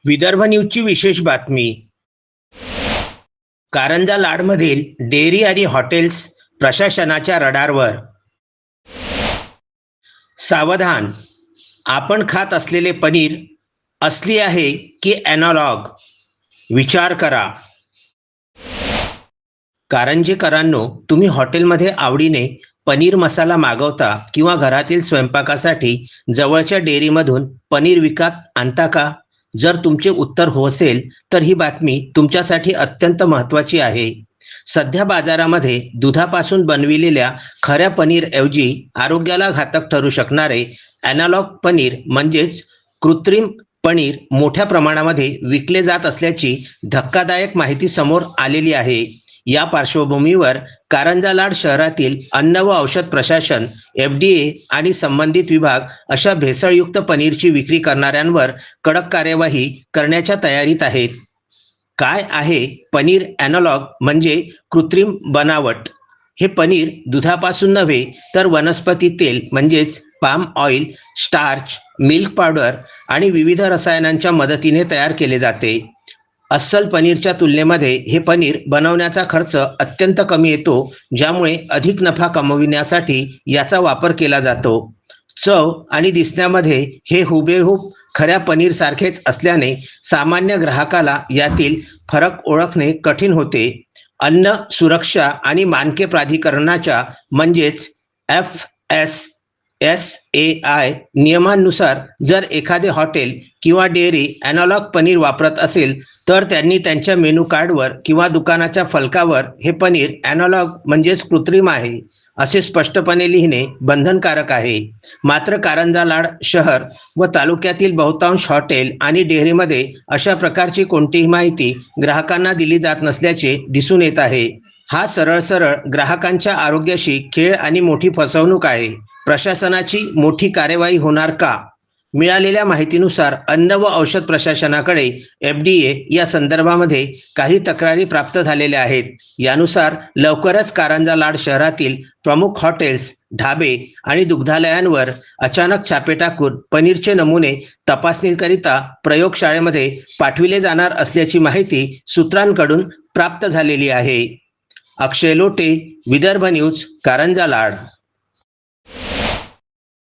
विदर्भ न्यूजची विशेष बातमी. कारंजा लाडमधील डेअरी आणि हॉटेल्स प्रशासनाच्या रडारवर. सावधान, आपण खात असलेले पनीर असली आहे की ॲनालॉग, विचार करा. कारंजेकरांनो, तुम्ही हॉटेलमध्ये आवडीने पनीर मसाला मागवता किंवा घरातील स्वयंपाकासाठी जवळच्या डेअरीमधून पनीर विकत आणता का? जर तुमचे उत्तर हो असेल तर ही बातमी तुमच्यासाठी अत्यंत महत्त्वाची आहे. सध्या बाजारामध्ये दुधापासून बनविलेल्या खऱ्या पनीरऐवजी आरोग्याला घातक ठरू शकणारे ॲनालॉग पनीर म्हणजेच कृत्रिम पनीर मोठ्या प्रमाणामध्ये विकले जात असल्याची धक्कादायक माहिती समोर आलेली आहे. या पार्श्वभूमीवर कारंजा लाड शहरातील अन्न व औषध प्रशासन FDA आणि संबंधित विभाग अशा भेसळयुक्त पनीरची विक्री करणाऱ्यांवर कडक कार्यवाही करण्याच्या तयारीत आहेत. काय आहे पनीर ॲनालॉग म्हणजे कृत्रिम बनावट? हे पनीर दुधापासून नव्हे तर वनस्पती तेल म्हणजेच palm oil, starch, milk powder आणि विविध रसायनांच्या मदतीने तयार केले जाते. अस्सल पनीरच्या तुलनेमध्ये हे पनीर बनवण्याचा खर्च अत्यंत कमी येतो, ज्यामुळे अधिक नफा कमविण्यासाठी याचा वापर केला जातो. चव आणि दिसण्यामध्ये हे हुबेहूब खऱ्या पनीरसारखेच असल्याने सामान्य ग्राहकाला यातील फरक ओळखणे कठीण होते. अन्न सुरक्षा आणि मानके प्राधिकरणाच्या म्हणजेच FSSAI नियमांनुसार जर एखादे हॉटेल किंवा डेअरी ॲनालॉग पनीर वापरत असेल तर त्यांनी त्यांच्या मेनू कार्डवर किंवा दुकानाच्या फलकावर हे पनीर ॲनालॉग म्हणजेच कृत्रिम आहे असे स्पष्टपणे लिहिणे बंधनकारक आहे. मात्र कारंजा लाड शहर व तालुक्यातील बहुतांश हॉटेल आणि डेअरीमध्ये अशा प्रकारची कोणतीही माहिती ग्राहकांना दिली जात नसल्याचे दिसून येत आहे. हा सरळ ग्राहकांच्या आरोग्याशी खेळ आणि मोठी फसवणूक आहे. प्रशासनाची मोठी कार्यवाही होणार का? मिळालेल्या माहितीनुसार अन्न व औषध प्रशासनाकडे FDA या संदर्भामध्ये काही तक्रारी प्राप्त झालेल्या आहेत. यानुसार लवकरच कारंजा लाड शहरातील प्रमुख हॉटेल्स, ढाबे आणि दुग्धालयांवर अचानक छापे टाकून पनीरचे नमुने तपासणीकरिता प्रयोगशाळेमध्ये पाठविले जाणार असल्याची माहिती सूत्रांकडून प्राप्त झालेली आहे. अक्षय लोटे, विदर्भ न्यूज, कारंजा लाड.